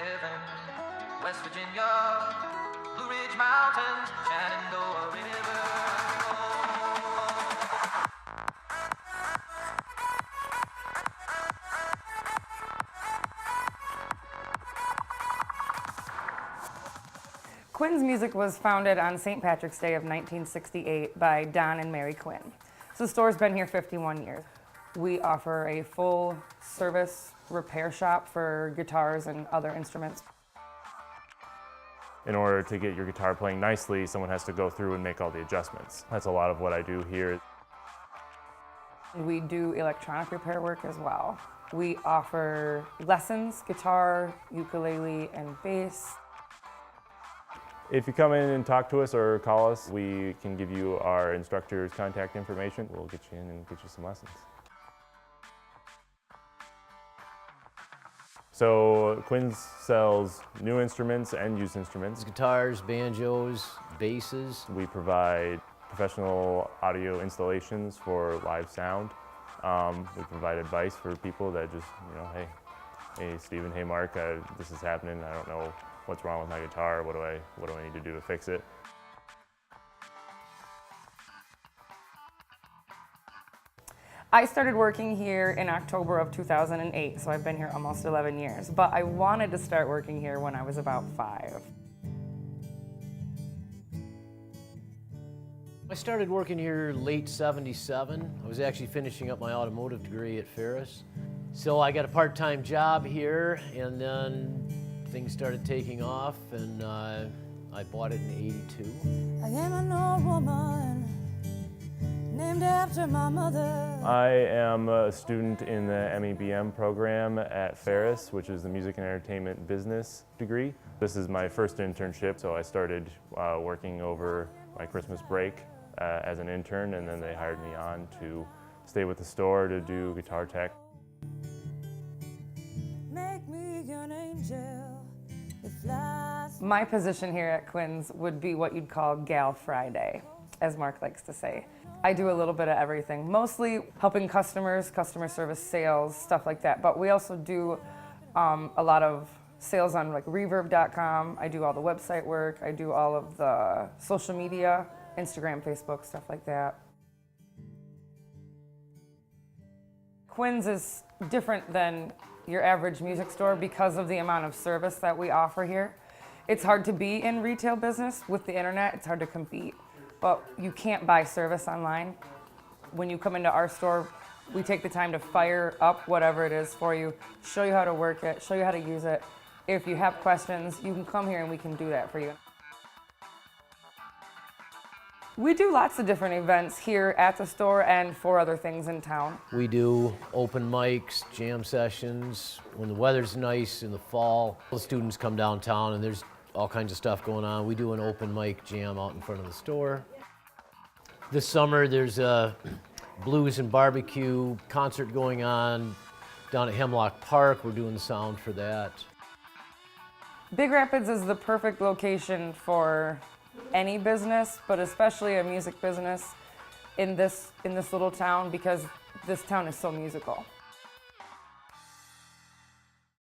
heaven. West Virginia, Blue Ridge Mountains, Shenandoah River. Quinn's Music was founded on St. Patrick's Day of 1968 by Don and Mary Quinn. So the store's been here 51 years. We offer a full service repair shop for guitars and other instruments. In order to get your guitar playing nicely, someone has to go through and make all the adjustments. That's a lot of what I do here. We do electronic repair work as well. We offer lessons, guitar, ukulele, and bass. If you come in and talk to us or call us, we can give you our instructor's contact information. We'll get you in and get you some lessons. So Quinn's sells new instruments and used instruments. Guitars, banjos, basses. We provide professional audio installations for live sound. We provide advice for people that just, hey Stephen, hey Mark, this is happening. I don't know what's wrong with my guitar. What do I need to do to fix it? I started working here in October of 2008, so I've been here almost 11 years. But I wanted to start working here when I was about 5. I started working here late '77. I was actually finishing up my automotive degree at Ferris. So I got a part-time job here, and then things started taking off, and I bought it in '82. I am an old woman named after my mother. I am a student in the MEBM program at Ferris, which is the Music and Entertainment Business degree. This is my first internship, so I started working over my Christmas break as an intern, and then they hired me on to stay with the store to do guitar tech. Make me an angel that flies. My position here at Quinn's would be what you'd call Gal Friday, as Mark likes to say. I do a little bit of everything, mostly helping customers, customer service, sales, stuff like that. But we also do a lot of sales on like reverb.com. I do all the website work. I do all of the social media, Instagram, Facebook, stuff like that. Quinn's is different than your average music store because of the amount of service that we offer here. It's hard to be in retail business with the internet. It's hard to compete. But you can't buy service online. When you come into our store, we take the time to fire up whatever it is for you, show you how to work it, show you how to use it. If you have questions, you can come here and we can do that for you. We do lots of different events here at the store and for other things in town. We do open mics, jam sessions. When the weather's nice in the fall, the students come downtown and there's all kinds of stuff going on. We do an open mic jam out in front of the store. This summer there's a blues and barbecue concert going on down at Hemlock Park. We're doing the sound for that. Big Rapids is the perfect location for any business, but especially a music business in this little town, because this town is so musical.